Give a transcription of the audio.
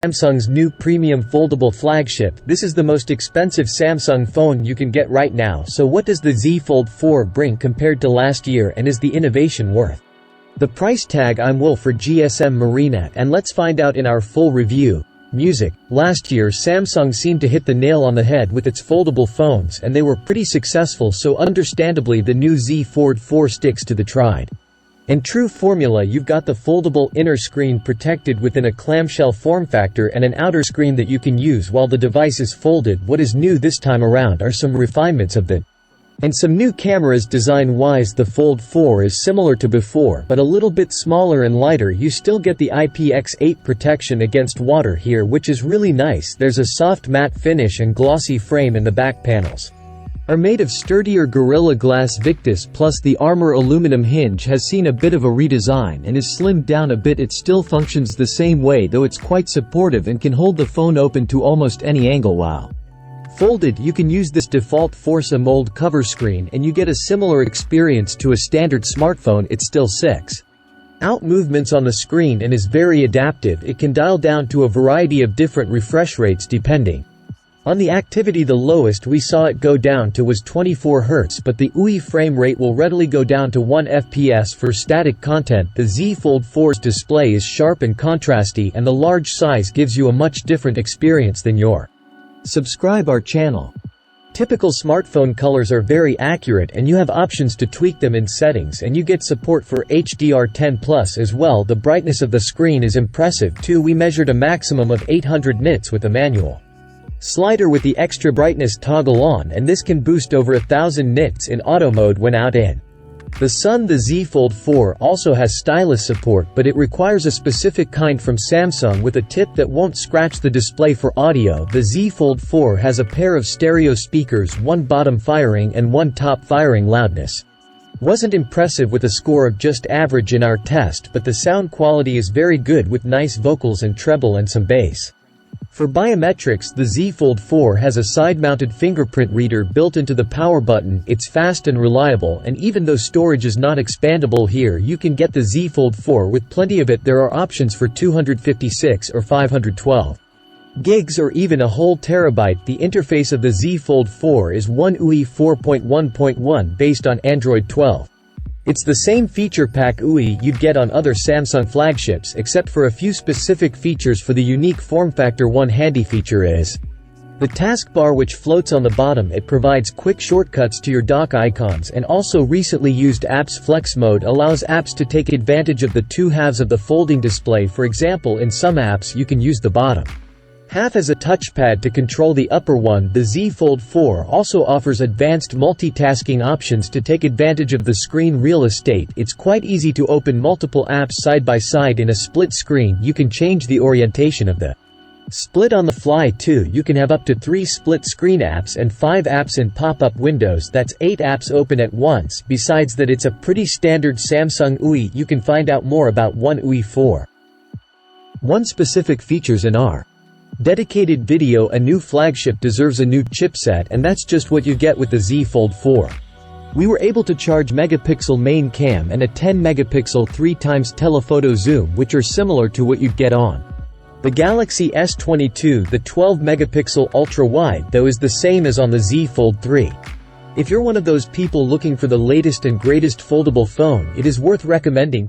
Samsung's new premium foldable flagship. This is the most expensive Samsung phone you can get right now. So what does the Z Fold 4 bring compared to last year, and is the innovation worth the price tag? I'm Will for GSM Marina, and let's find out in our full review. Music. Last year Samsung seemed to hit the nail on the head with its foldable phones, and they were pretty successful, so understandably the new Z Fold 4 sticks to the tried and true formula. You've got the foldable inner screen protected within a clamshell form factor and an outer screen that you can use while the device is folded. What is new this time around are some refinements of the and some new cameras. Design-wise, the Fold 4 is similar to before, but a little bit smaller and lighter. You still get the IPX8 protection against water here, which is really nice. There's a soft matte finish and glossy frame, and the back panels are made of sturdier Gorilla Glass Victus, plus the Armor aluminum hinge has seen a bit of a redesign and is slimmed down a bit. It still functions the same way, though it's quite supportive and can hold the phone open to almost any angle. While folded, you can use this default Forza mold cover screen and you get a similar experience to a standard smartphone. It's still 6 out movements on the screen and is very adaptive. It can dial down to a variety of different refresh rates depending on the activity. The lowest we saw it go down to was 24 Hz, but the UI frame rate will readily go down to 1 FPS for static content. The Z Fold 4's display is sharp and contrasty, and the large size gives you a much different experience than your subscribe our channel. Typical smartphone colors are very accurate, and you have options to tweak them in settings, and you get support for HDR10+ as well. The brightness of the screen is impressive too. We measured a maximum of 800 nits with a manual slider with the extra brightness toggle on, and this can boost over 1000 nits in auto mode when out in the sun. The Z Fold 4 also has stylus support, but it requires a specific kind from Samsung with a tip that won't scratch the display. For audio, the Z Fold 4 has a pair of stereo speakers, one bottom firing and one top firing. Loudness wasn't impressive with a score of just average in our test, but the sound quality is very good with nice vocals and treble and some bass. For biometrics, the Z Fold 4 has a side-mounted fingerprint reader built into the power button. It's fast and reliable, and even though storage is not expandable here, you can get the Z Fold 4 with plenty of it. There are options for 256 or 512 gigs or even a whole terabyte. The interface of the Z Fold 4 is One UI 4.1.1 based on Android 12. It's the same feature pack UI you'd get on other Samsung flagships, except for a few specific features for the unique form factor. One handy feature is the taskbar, which floats on the bottom. It provides quick shortcuts to your dock icons, and also recently used apps. Flex mode allows apps to take advantage of the two halves of the folding display. For example, in some apps you can use the bottom half as a touchpad to control the upper one. The Z Fold 4 also offers advanced multitasking options to take advantage of the screen real estate. It's quite easy to open multiple apps side by side in a split screen. You can change the orientation of the split on the fly too. You can have up to 3 split screen apps and 5 apps in pop-up windows. That's 8 apps open at once. Besides that, it's a pretty standard Samsung UI. You can find out more about One UI 4.1 specific features in our dedicated video. A new flagship deserves a new chipset, and that's just what you get with the Z Fold 4. We were able to charge megapixel main cam and a 10 megapixel 3x telephoto zoom, which are similar to what you'd get on the Galaxy S22. The 12 megapixel ultra wide, though, is the same as on the Z Fold 3. If you're one of those people looking for the latest and greatest foldable phone, it is worth recommending.